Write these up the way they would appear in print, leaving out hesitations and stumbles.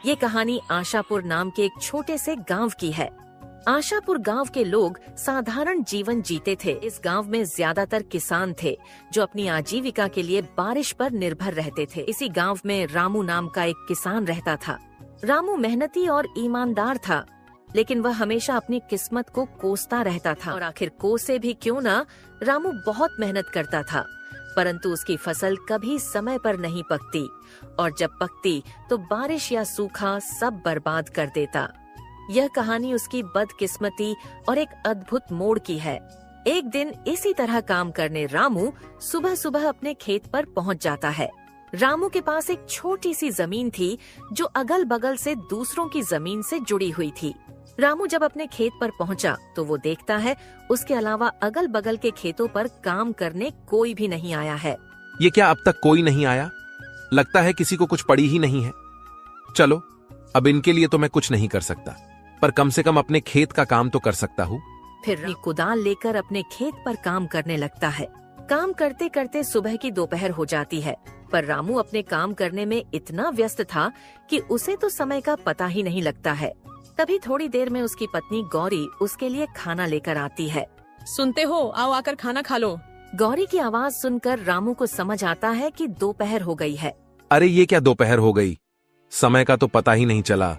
ये कहानी आशापुर नाम के एक छोटे से गांव की है। आशापुर गांव के लोग साधारण जीवन जीते थे। इस गांव में ज्यादातर किसान थे जो अपनी आजीविका के लिए बारिश पर निर्भर रहते थे। इसी गांव में रामू नाम का एक किसान रहता था। रामू मेहनती और ईमानदार था, लेकिन वह हमेशा अपनी किस्मत को कोसता रहता था। और आखिर कोसे भी क्यों ना, रामू बहुत मेहनत करता था, परंतु उसकी फसल कभी समय पर नहीं पकती, और जब पकती तो बारिश या सूखा सब बर्बाद कर देता। यह कहानी उसकी बदकिस्मती और एक अद्भुत मोड़ की है। एक दिन इसी तरह काम करने रामू सुबह सुबह अपने खेत पर पहुंच जाता है। रामू के पास एक छोटी सी जमीन थी जो अगल बगल से दूसरों की जमीन से जुड़ी हुई थी। रामू जब अपने खेत पर पहुंचा तो वो देखता है उसके अलावा अगल बगल के खेतों पर काम करने कोई भी नहीं आया है। ये क्या, अब तक कोई नहीं आया? लगता है किसी को कुछ पड़ी ही नहीं है। चलो, अब इनके लिए तो मैं कुछ नहीं कर सकता, पर कम से कम अपने खेत का काम तो कर सकता हूँ। फिर कुदाल लेकर अपने खेत पर काम करने लगता है। काम करते करते सुबह की दोपहर हो जाती है, पर रामू अपने काम करने में इतना व्यस्त था कि उसे तो समय का पता ही नहीं लगता है। तभी थोड़ी देर में उसकी पत्नी गौरी उसके लिए खाना लेकर आती है। सुनते हो, आओ आकर खाना खा लो। गौरी की आवाज सुनकर रामू को समझ आता है कि दोपहर हो गई है। अरे ये क्या, दोपहर हो गई? समय का तो पता ही नहीं चला।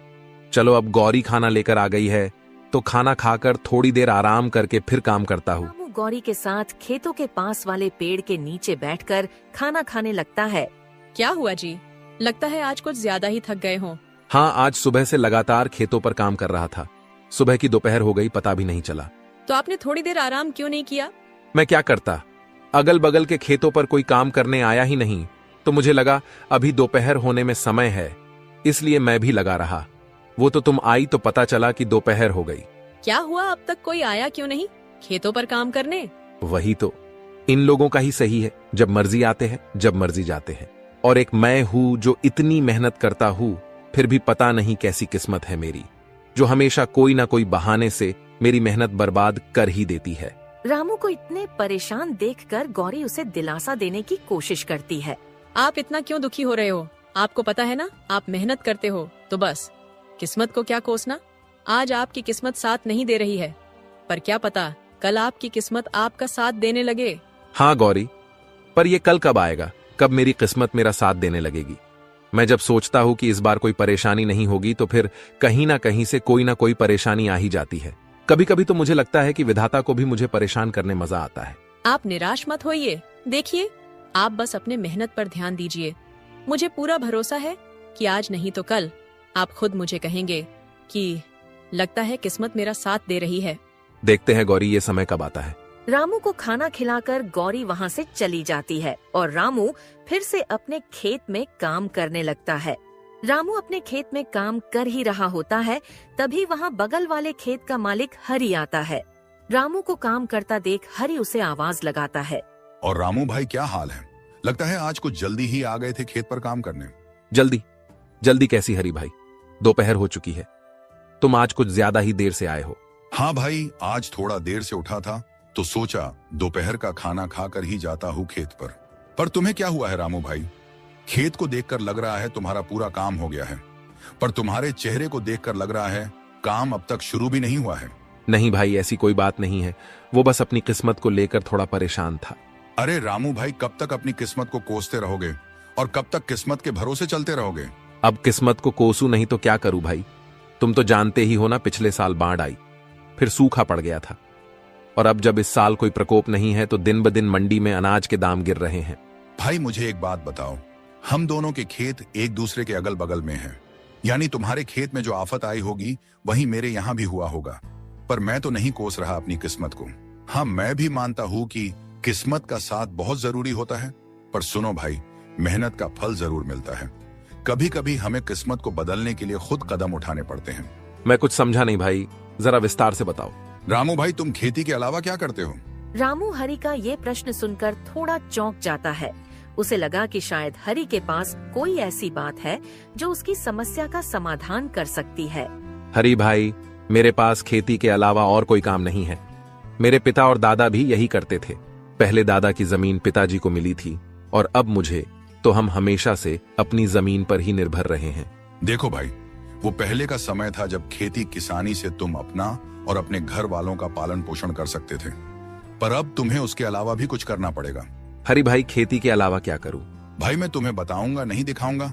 चलो, अब गौरी खाना लेकर आ गई है तो खाना खाकर थोड़ी देर आराम करके फिर काम करता हूँ। रामू गौरी के साथ खेतों के पास वाले पेड़ के नीचे बैठकर खाना खाने लगता है। क्या हुआ जी? लगता है आज कुछ ज्यादा ही थक गए हो। हाँ, आज सुबह से लगातार खेतों पर काम कर रहा था। सुबह की दोपहर हो गई, पता भी नहीं चला। तो आपने थोड़ी देर आराम क्यों नहीं किया? मैं क्या करता, अगल बगल के खेतों पर कोई काम करने आया ही नहीं, तो मुझे लगा अभी दोपहर होने में समय है, इसलिए मैं भी लगा रहा। वो तो तुम आई तो पता चला कि दोपहर हो गई। क्या हुआ, अब तक कोई आया क्यों नहीं खेतों पर काम करने? वही तो, इन लोगों का ही सही है, जब मर्जी आते हैं, जब मर्जी जाते हैं। और एक मैं हूं जो इतनी मेहनत करता हूं, फिर भी पता नहीं कैसी किस्मत है मेरी, जो हमेशा कोई ना कोई बहाने से मेरी मेहनत बर्बाद कर ही देती है। रामू को इतने परेशान देखकर गौरी उसे दिलासा देने की कोशिश करती है। आप इतना क्यों दुखी हो रहे हो? आपको पता है ना, आप मेहनत करते हो तो बस, किस्मत को क्या कोसना। आज आपकी किस्मत साथ नहीं दे रही है, पर क्या पता कल आपकी किस्मत आपका साथ देने लगे। हाँ गौरी, पर ये कल कब आएगा, कब मेरी किस्मत मेरा साथ देने लगेगी? मैं जब सोचता हूँ कि इस बार कोई परेशानी नहीं होगी, तो फिर कहीं ना कहीं से कोई ना कोई परेशानी आ ही जाती है। कभी कभी तो मुझे लगता है कि विधाता को भी मुझे परेशान करने मजा आता है। आप निराश मत होइए, देखिए, आप बस अपने मेहनत पर ध्यान दीजिए। मुझे पूरा भरोसा है कि आज नहीं तो कल आप खुद मुझे कहेंगे कि लगता है किस्मत मेरा साथ दे रही है। देखते हैं गौरी, ये समय कब आता है। रामू को खाना खिलाकर गौरी वहाँ से चली जाती है और रामू फिर से अपने खेत में काम करने लगता है। रामू अपने खेत में काम कर ही रहा होता है, तभी वहाँ बगल वाले खेत का मालिक हरि आता है। रामू को काम करता देख हरि उसे आवाज लगाता है। और रामू भाई, क्या हाल है? लगता है आज कुछ जल्दी ही आ गए थे खेत पर काम करने। जल्दी जल्दी कैसी हरि भाई, दोपहर हो चुकी है। तुम आज कुछ ज्यादा ही देर से आए हो। हाँ भाई, आज थोड़ा देर से उठा था तो सोचा दोपहर का खाना खाकर ही जाता हूँ खेत पर तुम्हें क्या हुआ है रामू भाई? खेत को देखकर लग रहा है तुम्हारा पूरा काम हो गया है, पर तुम्हारे चेहरे को देखकर लग रहा है काम अब तक शुरू भी नहीं हुआ है। नहीं भाई, ऐसी कोई बात नहीं है, वो बस अपनी किस्मत को लेकर थोड़ा परेशान था। अरे रामू भाई, कब तक अपनी किस्मत को कोसते रहोगे और कब तक किस्मत के भरोसे चलते रहोगे? अब किस्मत को कोसू नहीं तो क्या करूं भाई? तुम तो जानते ही हो ना, पिछले साल बाढ़ आई, फिर सूखा पड़ गया था, और अब जब इस साल कोई प्रकोप नहीं है तो दिन ब दिन मंडी में अनाज के दाम गिर रहे हैं। भाई मुझे एक बात बताओ, हम दोनों के खेत एक दूसरे के अगल बगल में हैं, यानी तुम्हारे खेत में जो आफत आई होगी वही मेरे यहाँ भी हुआ होगा, पर मैं तो नहीं कोस रहा अपनी किस्मत को। हाँ, मैं भी मानता हूँ कि किस्मत का साथ बहुत जरूरी होता है, पर सुनो भाई, मेहनत का फल जरूर मिलता है। कभी कभी हमें किस्मत को बदलने के लिए खुद कदम उठाने पड़ते हैं। मैं कुछ समझा नहीं भाई, जरा विस्तार से बताओ। रामू भाई, तुम खेती के अलावा क्या करते हो? रामू हरि का ये प्रश्न सुनकर थोड़ा चौंक जाता है। उसे लगा कि शायद हरि के पास कोई ऐसी बात है जो उसकी समस्या का समाधान कर सकती है। हरि भाई, मेरे पास खेती के अलावा और कोई काम नहीं है। मेरे पिता और दादा भी यही करते थे। पहले दादा की जमीन पिताजी को मिली थी, और अब मुझे, तो हम हमेशा से अपनी जमीन पर ही निर्भर रहे हैं। देखो भाई, वो पहले का समय था जब खेती किसानी से तुम अपना और अपने घर वालों का पालन पोषण कर सकते थे, पर अब तुम्हें उसके अलावा भी कुछ करना पड़ेगा। हरि भाई, खेती के अलावा क्या करूं? भाई मैं तुम्हें बताऊंगा, नहीं दिखाऊंगा।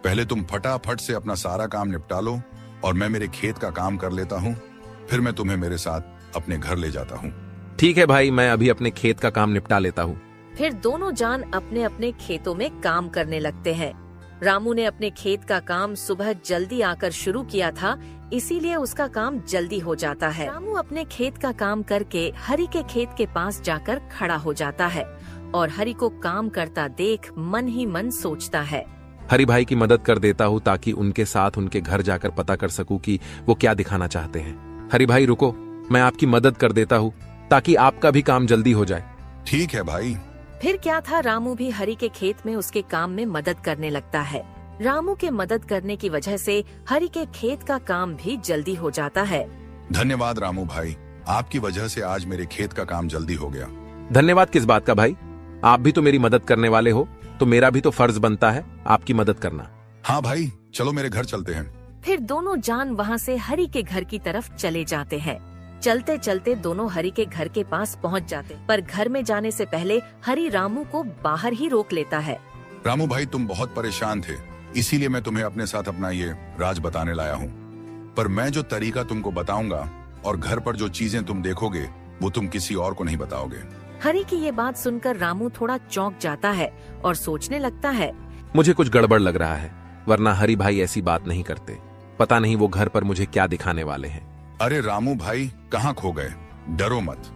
पहले तुम फटाफट से अपना सारा काम निपटा लो और मैं मेरे खेत का काम कर लेता हूँ, फिर मैं तुम्हें मेरे साथ अपने घर ले जाता हूँ। ठीक है भाई, मैं अभी अपने खेत का काम निपटा लेता हूँ। फिर दोनों जान अपने अपने खेतों में काम करने लगते हैं। रामू ने अपने खेत का काम सुबह जल्दी आकर शुरू किया था, इसीलिए उसका काम जल्दी हो जाता है। रामू अपने खेत का काम करके हरि के खेत के पास जाकर खड़ा हो जाता है और हरि को काम करता देख मन ही मन सोचता है, हरि भाई की मदद कर देता हूँ ताकि उनके साथ उनके घर जाकर पता कर सकूं कि वो क्या दिखाना चाहते हैं। हरि भाई रुको, मैं आपकी मदद कर देता हूँ ताकि आपका भी काम जल्दी हो जाए। ठीक है भाई। फिर क्या था, रामू भी हरि के खेत में उसके काम में मदद करने लगता है। रामू के मदद करने की वजह से हरि के खेत का काम भी जल्दी हो जाता है। धन्यवाद रामू भाई, आपकी वजह से आज मेरे खेत का काम जल्दी हो गया। धन्यवाद किस बात का भाई, आप भी तो मेरी मदद करने वाले हो, तो मेरा भी तो फर्ज बनता है आपकी मदद करना। हाँ भाई, चलो मेरे घर चलते हैं। फिर दोनों जान वहाँ से हरि के घर की तरफ चले जाते हैं। चलते चलते दोनों हरि के घर के पास पहुँच जाते, पर घर में जाने से पहले हरि रामू को बाहर ही रोक लेता है। रामू भाई, तुम बहुत परेशान थे, इसीलिए मैं तुम्हें अपने साथ अपना ये राज बताने लाया हूँ। पर मैं जो तरीका तुमको बताऊंगा और घर पर जो चीजें तुम देखोगे वो तुम किसी और को नहीं बताओगे। हरि की ये बात सुनकर रामू थोड़ा चौंक जाता है और सोचने लगता है, मुझे कुछ गड़बड़ लग रहा है, वरना हरि भाई ऐसी बात नहीं करते। पता नहीं वो घर पर मुझे क्या दिखाने वाले हैं। अरे रामू भाई, कहाँ खो गए? डरो मत,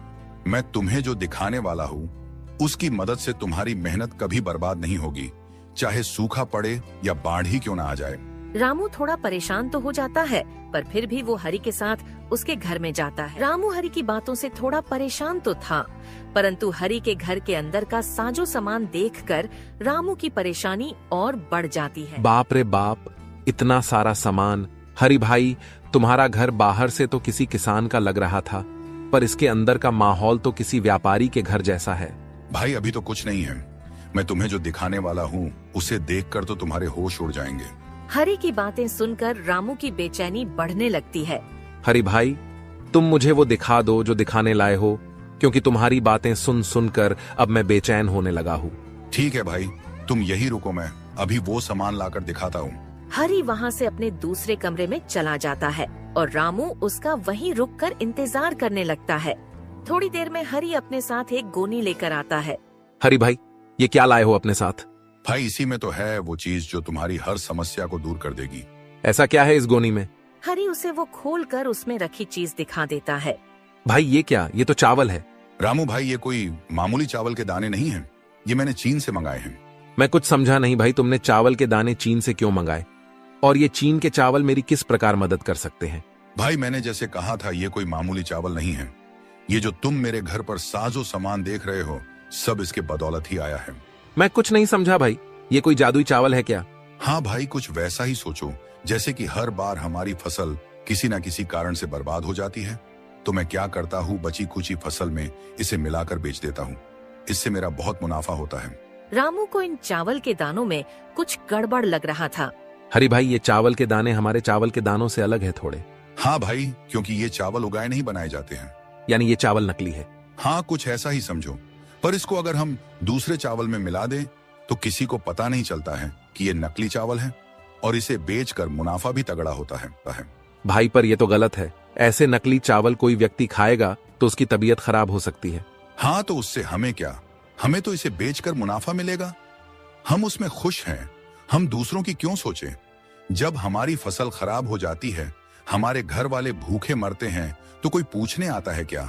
मैं तुम्हें जो दिखाने वाला हूँ उसकी मदद से तुम्हारी मेहनत कभी बर्बाद नहीं होगी, चाहे सूखा पड़े या बाढ़ ही क्यों ना आ जाए। रामू थोड़ा परेशान तो हो जाता है, पर फिर भी वो हरि के साथ उसके घर में जाता है। रामू हरि की बातों से थोड़ा परेशान तो था, परंतु हरि के घर के अंदर का साजो सामान देखकर रामू की परेशानी और बढ़ जाती है। बाप रे बाप, इतना सारा सामान। हरि भाई, तुम्हारा घर बाहर से तो किसी किसान का लग रहा था, पर इसके अंदर का माहौल तो किसी व्यापारी के घर जैसा है। भाई अभी तो कुछ नहीं है, मैं तुम्हें जो दिखाने वाला हूँ उसे देखकर तो तुम्हारे होश उड़ जाएंगे। हरि की बातें सुनकर रामू की बेचैनी बढ़ने लगती है। हरि भाई, तुम मुझे वो दिखा दो जो दिखाने लाए हो, क्योंकि तुम्हारी बातें सुन सुनकर अब मैं बेचैन होने लगा हूँ। ठीक है भाई, तुम यही रुको, मैं अभी वो सामान लाकर दिखाता हूँ। हरि वहाँ से अपने दूसरे कमरे में चला जाता है और रामू उसका वहीं रुककर इंतजार करने लगता है। थोड़ी देर में हरि अपने साथ एक गोनी लेकर आता है। हरि भाई, ये क्या लाए हो अपने साथ? भाई इसी में तो है वो चीज जो तुम्हारी हर समस्या को दूर कर देगी। ऐसा क्या है इस गोनी में? हरि उसे वो खोलकर उसमें रखी चीज दिखा देता है। भाई ये क्या? ये तो चावल है। रामू भाई, ये कोई मामूली चावल के दाने नहीं हैं, ये मैंने चीन से मंगाए हैं। मैं कुछ समझा नहीं भाई, तुमने चावल के दाने चीन से क्यों मंगाए? और ये चीन के चावल मेरी किस प्रकार मदद कर सकते हैं? भाई मैंने जैसे कहा था, ये कोई मामूली चावल नहीं है। ये जो तुम मेरे घर पर साजो सामान देख रहे हो, सब इसके बदौलत ही आया है। मैं कुछ नहीं समझा भाई, ये कोई जादुई चावल है क्या? हाँ भाई, कुछ वैसा ही सोचो जैसे कि हर बार हमारी फसल किसी न किसी कारण से बर्बाद हो जाती है, तो मैं क्या करता हूँ, बची कुची फसल में इसे मिलाकर बेच देता हूँ। इससे मेरा बहुत मुनाफा होता है। रामू को इन चावल के दानों में कुछ गड़बड़ लग रहा था। हरि भाई, ये चावल के दाने हमारे चावल के दानों से अलग है थोड़े। हाँ भाई, क्योंकि ये चावल उगाए नहीं बनाए जाते हैं। यानी ये चावल नकली है? हाँ, कुछ ऐसा ही समझो। पर इसको अगर हम दूसरे चावल में मिला दें तो किसी को पता नहीं चलता है कि ये नकली चावल है, और इसे बेचकर मुनाफा भी तगड़ा होता है। भाई पर ये तो गलत है, ऐसे नकली चावल कोई व्यक्ति खाएगा तो उसकी तबीयत खराब हो सकती है। हाँ, तो उससे हमें क्या, हमें तो इसे बेचकर मुनाफा मिलेगा, हम उसमें खुश हैं। हम दूसरों की क्यों सोचें? जब हमारी फसल खराब हो जाती है, हमारे घर वाले भूखे मरते हैं, तो कोई पूछने आता है क्या?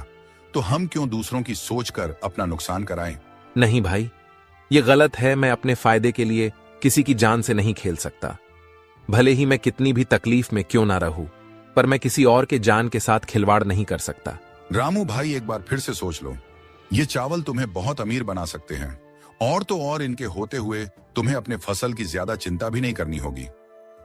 तो हम क्यों दूसरों की सोचकर अपना नुकसान कराएं? नहीं भाई, ये गलत है। मैं अपने फायदे के लिए किसी की जान से नहीं खेल सकता, भले ही मैं कितनी भी तकलीफ में क्यों ना रहूं, पर मैं किसी और के जान के साथ खिलवाड़ नहीं कर सकता। रामू भाई, एक बार फिर से सोच लो, ये चावल तुम्हें बहुत अमीर बना सकते हैं, और तो और इनके होते हुए तुम्हें अपने फसल की ज्यादा चिंता भी नहीं करनी होगी।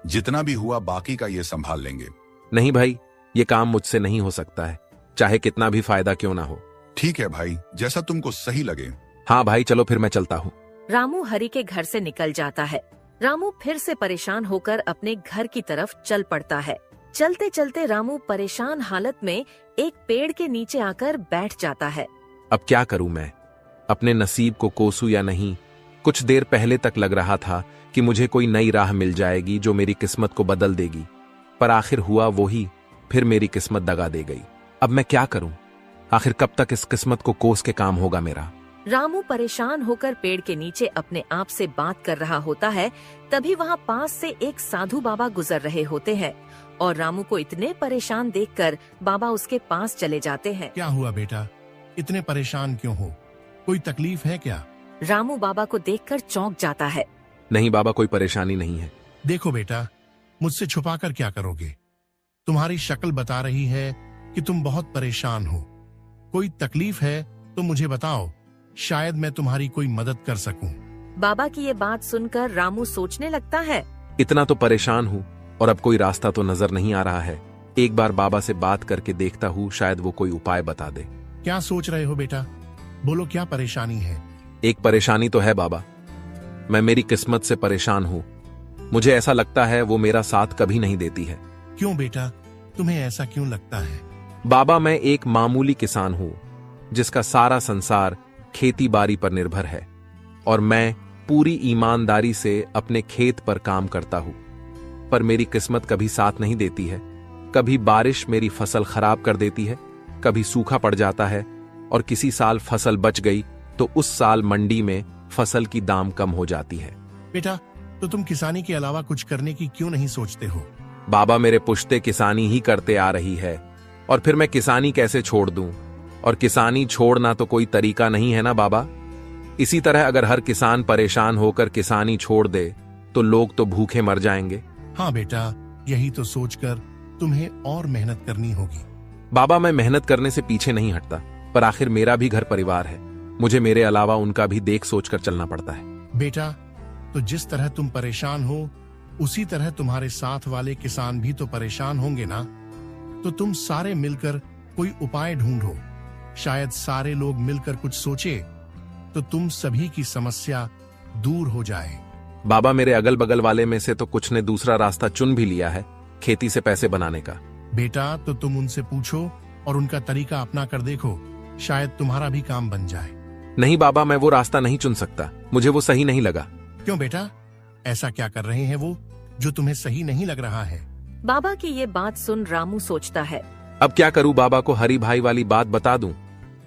जितना भी हुआ बाकी का ये संभाल लेंगे। नहीं भाई, ये काम मुझसे नहीं हो सकता है, चाहे कितना भी फायदा क्यों ना हो। ठीक है भाई, जैसा तुमको सही लगे। हाँ भाई, चलो फिर मैं चलता हूँ। रामू हरि के घर से निकल जाता है। रामू फिर से परेशान होकर अपने घर की तरफ चल पड़ता है। चलते चलते रामू परेशान हालत में एक पेड़ के नीचे आकर बैठ जाता है। अब क्या करूं मैं? अपने नसीब को कोसूं या नहीं? कुछ देर पहले तक लग रहा था कि मुझे कोई नई राह मिल जाएगी जो मेरी किस्मत को बदल देगी, पर आखिर हुआ वही, फिर मेरी किस्मत दगा दे गई। अब मैं क्या करूं? आखिर कब तक इस किस्मत को कोस के काम होगा मेरा? रामू परेशान होकर पेड़ के नीचे अपने आप से बात कर रहा होता है। तभी वहाँ पास से एक साधु बाबा गुजर रहे होते हैं और रामू को इतने परेशान देखकर बाबा उसके पास चले जाते हैं। क्या हुआ बेटा, इतने परेशान क्यों हो? कोई तकलीफ है क्या? रामू बाबा को देखकर चौंक जाता है। नहीं बाबा, कोई परेशानी नहीं है। देखो बेटा, मुझसे छुपाकर क्या करोगे? तुम्हारी शक्ल बता रही है कि तुम बहुत परेशान हो। कोई तकलीफ है तो मुझे बताओ, शायद मैं तुम्हारी कोई मदद कर सकूं। बाबा की ये बात सुनकर रामू सोचने लगता है। इतना तो परेशान हूं और अब कोई रास्ता तो नजर नहीं आ रहा है। एक बार बाबा से बात करके देखता हूं, शायद वो कोई उपाय बता दे। क्या सोच रहे हो बेटा? बोलो, क्या परेशानी है? एक परेशानी तो है बाबा, मैं मेरी किस्मत से परेशान हूं। मुझे ऐसा लगता है वो मेरा साथ कभी नहीं देती है। क्यों बेटा, तुम्हें ऐसा क्यों लगता है? बाबा, मैं एक मामूली किसान हूं जिसका सारा संसार खेती बाड़ी पर निर्भर है और मैं पूरी ईमानदारी से अपने खेत पर काम करता हूं, पर मेरी किस्मत कभी साथ नहीं देती है। कभी बारिश मेरी फसल खराब कर देती है, कभी सूखा पड़ जाता है और किसी साल फसल बच गई तो उस साल मंडी में फसल की दाम कम हो जाती है। बेटा, तो तुम किसानी के अलावा कुछ करने की क्यों नहीं सोचते हो? बाबा, मेरे पुश्ते किसानी ही करते आ रही है और फिर मैं किसानी कैसे छोड़ दूं? और किसानी छोड़ना तो कोई तरीका नहीं है ना बाबा। इसी तरह अगर हर किसान परेशान होकर किसानी छोड़ दे तो लोग तो भूखे मर जाएंगे। हाँ बेटा, यही तो सोचकर तुम्हें और मेहनत करनी होगी। बाबा, मैं मेहनत करने से पीछे नहीं हटता, पर आखिर मेरा भी घर परिवार है। मुझे मेरे अलावा उनका भी देख सोचकर चलना पड़ता है। बेटा, तो जिस तरह तुम परेशान हो उसी तरह तुम्हारे साथ वाले किसान भी तो परेशान होंगे ना। तो तुम सारे मिलकर कोई उपाय ढूंढो। शायद सारे लोग मिलकर कुछ सोचे तो तुम सभी की समस्या दूर हो जाए। बाबा, मेरे अगल बगल वाले में से तो कुछ ने दूसरा रास्ता चुन भी लिया है, खेती से पैसे बनाने का। बेटा, तो तुम उनसे पूछो और उनका तरीका अपना कर देखो, शायद तुम्हारा भी काम बन जाए। नहीं बाबा, मैं वो रास्ता नहीं चुन सकता, मुझे वो सही नहीं लगा। क्यों बेटा, ऐसा क्या कर रहे हैं वो जो तुम्हें सही नहीं लग रहा है? बाबा की ये बात सुन रामू सोचता है। अब क्या करूं? बाबा को हरी भाई वाली बात बता दूं?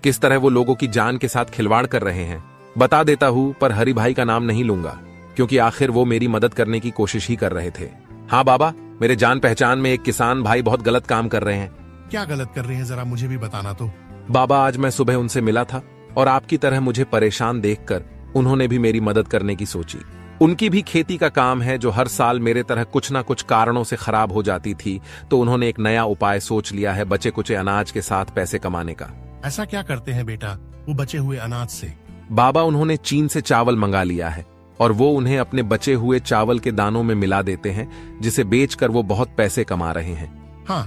किस तरह वो लोगों की जान के साथ खिलवाड़ कर रहे हैं? बता देता हूं, पर हरी भाई का नाम नहीं लूंगा क्योंकि आखिर वो मेरी मदद करने की कोशिश ही कर रहे थे। हाँ बाबा, मेरे जान पहचान में एक किसान भाई बहुत गलत काम कर रहे हैं। क्या गलत कर रहे हैं, जरा मुझे भी बताना तो। बाबा, आज मैं सुबह उनसे मिला था और आपकी तरह मुझे परेशान देखकर उन्होंने भी मेरी मदद करने की सोची। उनकी भी खेती का काम है जो हर साल मेरे तरह कुछ ना कुछ कारणों से खराब हो जाती थी, तो उन्होंने एक नया उपाय सोच लिया है बचे कुचे अनाज के साथ पैसे कमाने का। ऐसा क्या करते हैं बेटा वो बचे हुए अनाज से? बाबा, उन्होंने चीन से चावल मंगा लिया है और वो उन्हें अपने बचे हुए चावल के दानों में मिला देते हैं, जिसे बेचकर वो बहुत पैसे कमा रहे हैं। हाँ,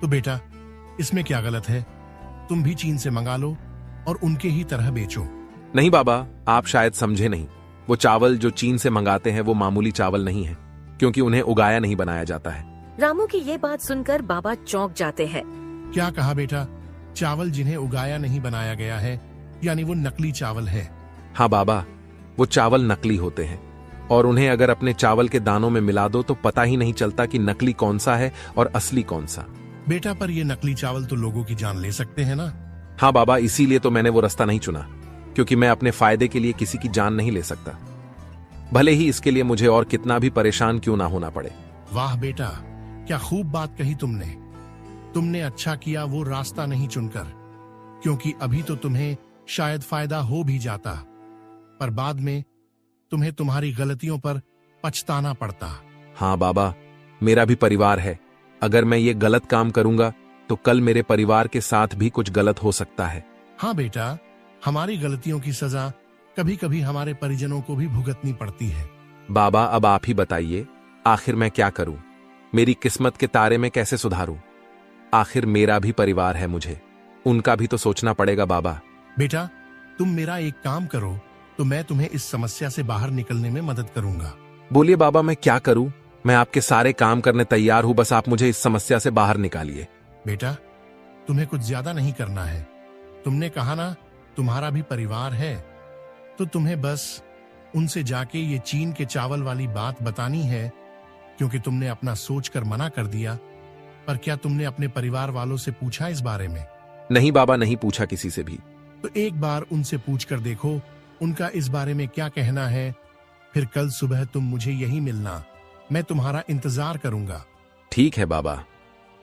तो बेटा इसमें क्या गलत है? तुम भी चीन से मंगा लो और उनके ही तरह बेचो। नहीं बाबा, आप शायद समझे नहीं। वो चावल जो चीन से मंगाते हैं वो मामूली चावल नहीं है, क्योंकि उन्हें उगाया नहीं बनाया जाता है। रामू की ये बात सुनकर बाबा चौंक जाते हैं। क्या कहा बेटा? चावल जिन्हें उगाया नहीं बनाया गया है, यानी वो नकली चावल है? हाँ बाबा, वो चावल नकली होते हैं और उन्हें अगर अपने चावल के दानों में मिला दो तो पता ही नहीं चलता कि नकली कौन सा है और असली कौन सा। बेटा, पर ये नकली चावल तो लोगों की जान ले सकते हैं ना। हाँ बाबा, इसीलिए तो मैंने वो रास्ता नहीं चुना, क्योंकि मैं अपने फायदे के लिए किसी की जान नहीं ले सकता, भले ही इसके लिए मुझे और कितना भी परेशान क्यों ना होना पड़े। वाह बेटा, क्या खूब बात कही तुमने। तुमने अच्छा किया वो रास्ता नहीं चुनकर, क्योंकि अभी तो तुम्हें शायद फायदा हो भी जाता, पर बाद में तुम्हें तुम्हारी गलतियों पर पछताना पड़ता। हाँ बाबा, मेरा भी परिवार है। अगर मैं ये गलत काम करूंगा तो कल मेरे परिवार के साथ भी कुछ गलत हो सकता है। हाँ बेटा, हमारी गलतियों की सजा कभी कभी हमारे परिजनों को भी भुगतनी पड़ती है। बाबा, अब आप ही बताइए, आखिर मैं क्या करूं? मेरी किस्मत के तारे में कैसे सुधारूं? आखिर मेरा भी परिवार है, मुझे उनका भी तो सोचना पड़ेगा। बाबा बेटा, तुम मेरा एक काम करो तो मैं तुम्हें इस समस्या से बाहर निकलने में मदद करूंगा। बोलिए बाबा, मैं क्या करूं? मैं आपके सारे काम करने तैयार हूं, बस आप मुझे इस समस्या से बाहर निकालिए। बेटा, तुम्हें कुछ ज्यादा नहीं करना है। तुमने कहा ना तुम्हारा भी परिवार है, तो तुम्हें बस उनसे जाके ये चीन के चावल वाली बात बतानी है, क्योंकि तुमने अपना सोचकर मना कर दिया। पर क्या तुमने अपने परिवार वालों से पूछा इस बारे में? नहीं बाबा, नहीं पूछा किसी से भी। तो एक बार उनसे पूछकर देखो उनका इस बारे में क्या कहना है। फिर कल सुबह तुम मुझे यही मिलना, मैं तुम्हारा इंतजार करूंगा। ठीक है बाबा,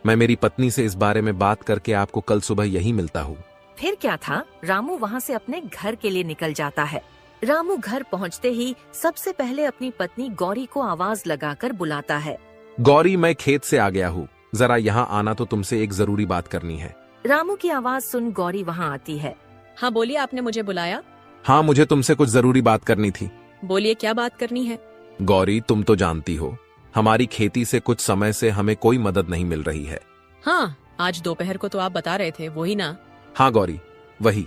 मैं मेरी पत्नी से इस बारे में बात करके आपको कल सुबह यही मिलता हूँ। फिर क्या था, रामू वहाँ से अपने घर के लिए निकल जाता है। रामू घर पहुँचते ही सबसे पहले अपनी पत्नी गौरी को आवाज लगाकर बुलाता है। गौरी, मैं खेत से आ गया हूँ, जरा यहाँ आना, तो तुमसे एक जरूरी बात करनी है। रामू की आवाज सुन गौरी वहाँ आती है। हाँ बोलिए, आपने मुझे बुलाया? हाँ, मुझे तुमसे कुछ जरूरी बात करनी थी। बोलिए, क्या बात करनी है? गौरी, तुम तो जानती हो हमारी खेती से कुछ समय से हमें कोई मदद नहीं मिल रही है। हाँ, आज दोपहर को तो आप बता रहे थे, वही ना? हाँ गौरी, वही।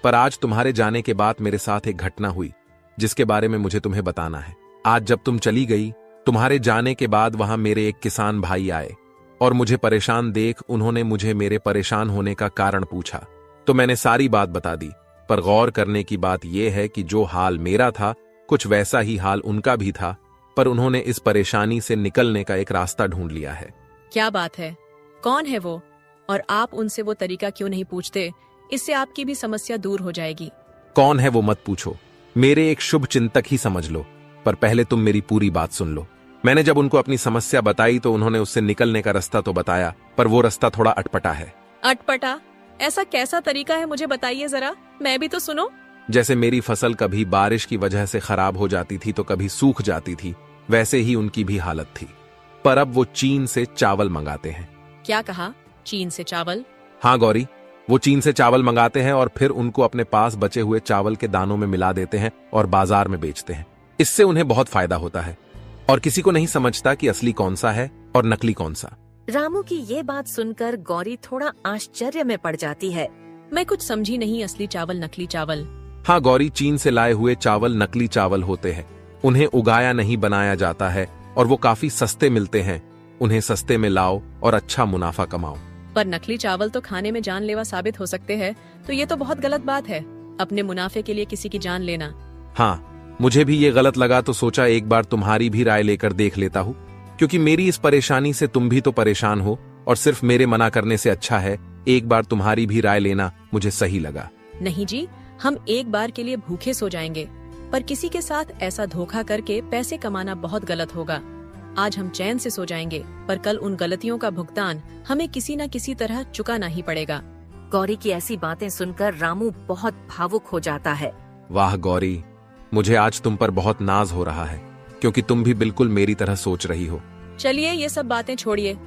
पर आज तुम्हारे जाने के बाद मेरे साथ एक घटना हुई जिसके बारे में मुझे तुम्हें बताना है। आज जब तुम चली गई, तुम्हारे जाने के बाद वहां मेरे एक किसान भाई आए और मुझे परेशान देख उन्होंने मुझे मेरे परेशान होने का कारण पूछा। तो मैंने सारी बात बता दी। पर गौर करने की बात यह है कि जो हाल मेरा था कुछ वैसा ही हाल उनका भी था, पर उन्होंने इस परेशानी से निकलने का एक रास्ता ढूंढ लिया है। क्या बात है? कौन है वो? और आप उनसे वो तरीका क्यों नहीं पूछते? इससे आपकी भी समस्या दूर हो जाएगी। कौन है वो मत पूछो, मेरे एक शुभ चिंतक ही समझ लो। पर पहले तुम मेरी पूरी बात सुन लो। मैंने जब उनको अपनी समस्या बताई तो उन्होंने उससे निकलने का रास्ता तो बताया, पर वो रास्ता थोड़ा अटपटा है। अटपटा? ऐसा कैसा तरीका है, मुझे बताइए जरा, मैं भी तो सुनो। जैसे मेरी फसल कभी बारिश की वजह से खराब हो जाती थी तो कभी सूख जाती थी, वैसे ही उनकी भी हालत थी। पर अब वो चीन से चावल मंगाते हैं। क्या कहा? चीन से चावल? हाँ गौरी, वो चीन से चावल मंगाते हैं और फिर उनको अपने पास बचे हुए चावल के दानों में मिला देते हैं और बाजार में बेचते हैं। इससे उन्हें बहुत फायदा होता है और किसी को नहीं समझता कि असली कौन सा है और नकली कौन सा। रामू की ये बात सुनकर गौरी थोड़ा आश्चर्य में पड़ जाती है। मैं कुछ समझी नहीं, असली चावल नकली चावल? हाँ गौरी, चीन से लाए हुए चावल नकली चावल होते हैं। उन्हें उगाया नहीं बनाया जाता है और वो काफी सस्ते मिलते हैं। उन्हें सस्ते में लाओ और अच्छा मुनाफा कमाओ। पर नकली चावल तो खाने में जानलेवा साबित हो सकते हैं, तो ये तो बहुत गलत बात है, अपने मुनाफे के लिए किसी की जान लेना। हाँ, मुझे भी ये गलत लगा तो सोचा एक बार तुम्हारी भी राय लेकर देख लेता हूँ, क्योंकि मेरी इस परेशानी से तुम भी तो परेशान हो और सिर्फ मेरे मना करने से अच्छा है एक बार तुम्हारी भी राय लेना मुझे सही लगा। नहीं जी, हम एक बार के लिए भूखे सो जाएंगे, पर किसी के साथ ऐसा धोखा करके पैसे कमाना बहुत गलत होगा। आज हम चैन से सो जाएंगे, पर कल उन गलतियों का भुगतान हमें किसी न किसी तरह चुकाना ही पड़ेगा। गौरी की ऐसी बातें सुनकर रामू बहुत भावुक हो जाता है। वाह गौरी, मुझे आज तुम पर बहुत नाज हो रहा है, क्योंकि तुम भी बिल्कुल मेरी तरह सोच रही हो। चलिए ये सब बातें छोड़िए,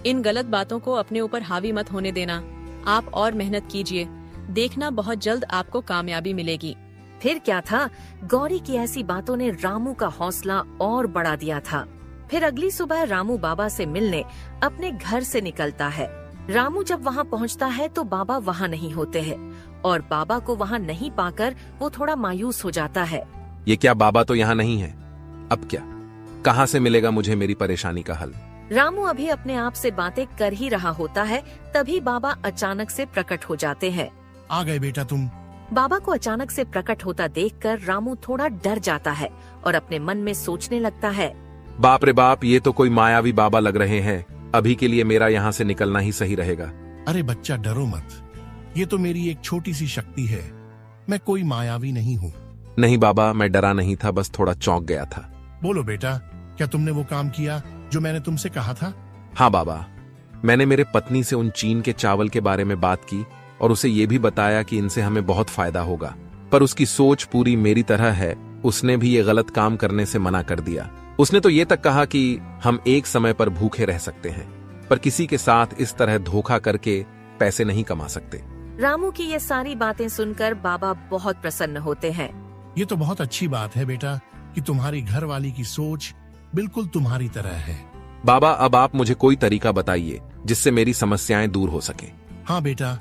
इन गलत बातों को अपने ऊपर हावी मत होने देना। आप और मेहनत कीजिए, देखना बहुत जल्द आपको कामयाबी मिलेगी। फिर क्या था, गौरी की ऐसी बातों ने रामू का हौसला और बढ़ा दिया था। फिर अगली सुबह रामू बाबा से मिलने अपने घर से निकलता है। रामू जब वहाँ पहुँचता है तो बाबा वहाँ नहीं होते हैं और बाबा को वहाँ नहीं पाकर वो थोड़ा मायूस हो जाता है। ये क्या, बाबा तो यहाँ नहीं है? अब क्या, कहाँ से मिलेगा मुझे मेरी परेशानी का हल? रामू अभी अपने आप से बातें कर ही रहा होता है, तभी बाबा अचानक से प्रकट हो जाते हैं। आ गए बेटा तुम। बाबा को अचानक से प्रकट होता देखकर रामू थोड़ा डर जाता है और अपने मन में सोचने लगता है, बाप रे बाप, ये तो कोई मायावी बाबा लग रहे हैं। अभी के लिए मेरा यहाँ से निकलना ही सही रहेगा। अरे बच्चा, डरो मत, ये तो मेरी एक छोटी सी शक्ति है, मैं कोई मायावी नहीं हूँ। नहीं बाबा, मैं डरा नहीं था, बस थोड़ा चौंक गया था। बोलो बेटा, क्या तुमने वो काम किया जो मैंने तुमसे कहा था? हाँ बाबा, मैंने मेरे पत्नी से उन चीन के चावल के बारे में बात की और उसे ये भी बताया कि इनसे हमें बहुत फायदा होगा, पर उसकी सोच पूरी मेरी तरह है। उसने भी ये गलत काम करने से मना कर दिया। उसने तो ये तक कहा कि हम एक समय पर भूखे रह सकते हैं, पर किसी के साथ इस तरह धोखा करके पैसे नहीं कमा सकते। रामू की ये सारी बातें सुनकर बाबा बहुत प्रसन्न होते हैं। ये तो बहुत अच्छी बात है बेटा कि तुम्हारी घर वाली की सोच बिल्कुल तुम्हारी तरह है। बाबा, अब आप मुझे कोई तरीका बताइए जिससे मेरी समस्याएं दूर हो सके। हाँ बेटा,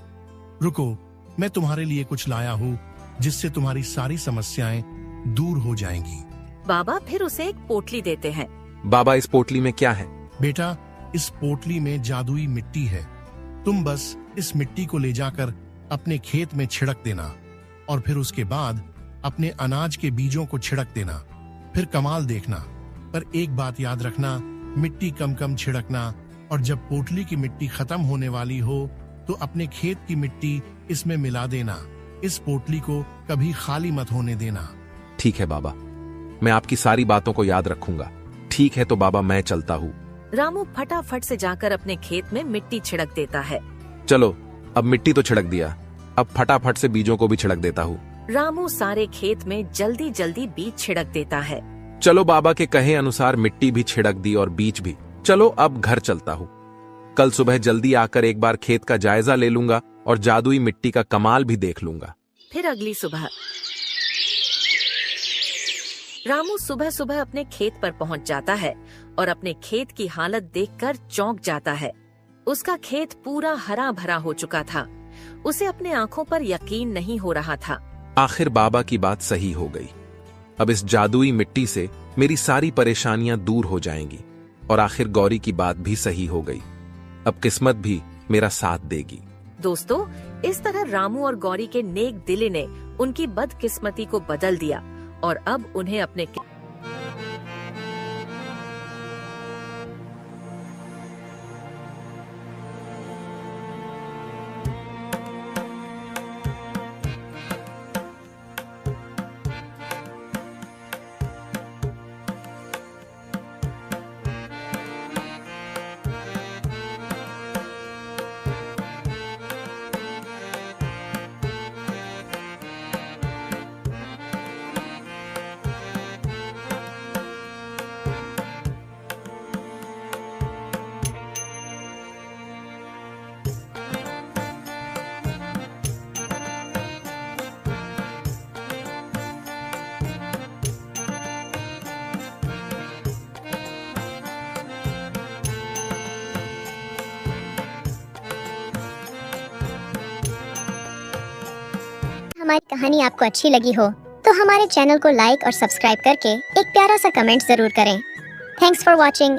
रुको, मैं तुम्हारे लिए कुछ लाया हूँ जिससे तुम्हारी सारी समस्याएं दूर हो जाएंगी। बाबा फिर उसे एक पोटली देते हैं। बाबा इस पोटली में क्या है? बेटा, इस पोटली में जादुई मिट्टी है। तुम बस इस मिट्टी को ले जाकर अपने खेत में छिड़क देना और फिर उसके बाद अपने अनाज के बीजों को छिड़क देना। फिर कमाल देखना। पर एक बात याद रखना, मिट्टी कम कम छिड़कना, और जब पोटली की मिट्टी खत्म होने वाली हो तो अपने खेत की मिट्टी इसमें मिला देना। इस पोटली को कभी खाली मत होने देना। ठीक है बाबा, मैं आपकी सारी बातों को याद रखूंगा। ठीक है तो बाबा, मैं चलता हूँ। रामू फटाफट से जाकर अपने खेत में मिट्टी छिड़क देता है। चलो, अब मिट्टी तो छिड़क दिया, अब फटाफट से बीजों को भी छिड़क देता हूँ। रामू सारे खेत में जल्दी जल्दी बीज छिड़क देता है। चलो, बाबा के कहे अनुसार मिट्टी भी छिड़क दी और बीज भी। चलो अब घर चलता हूँ। कल सुबह जल्दी आकर एक बार खेत का जायजा ले लूंगा और जादुई मिट्टी का कमाल भी देख लूंगा। फिर अगली सुबह रामू सुबह सुबह अपने खेत पर पहुंच जाता है और अपने खेत की हालत देखकर चौंक जाता है। उसका खेत पूरा हरा भरा हो चुका था। उसे अपने आंखों पर यकीन नहीं हो रहा था। आखिर बाबा की बात सही हो गई। अब इस जादुई मिट्टी से मेरी सारी परेशानियां दूर हो जाएंगी और आखिर गौरी की बात भी सही हो गई। अब किस्मत भी मेरा साथ देगी। दोस्तों, इस तरह रामू और गौरी के नेक दिली ने उनकी बदकिस्मती को बदल दिया और अब उन्हें अपने हमारी कहानी आपको अच्छी लगी हो तो हमारे चैनल को लाइक और सब्सक्राइब करके एक प्यारा सा कमेंट जरूर करें। Thanks for watching.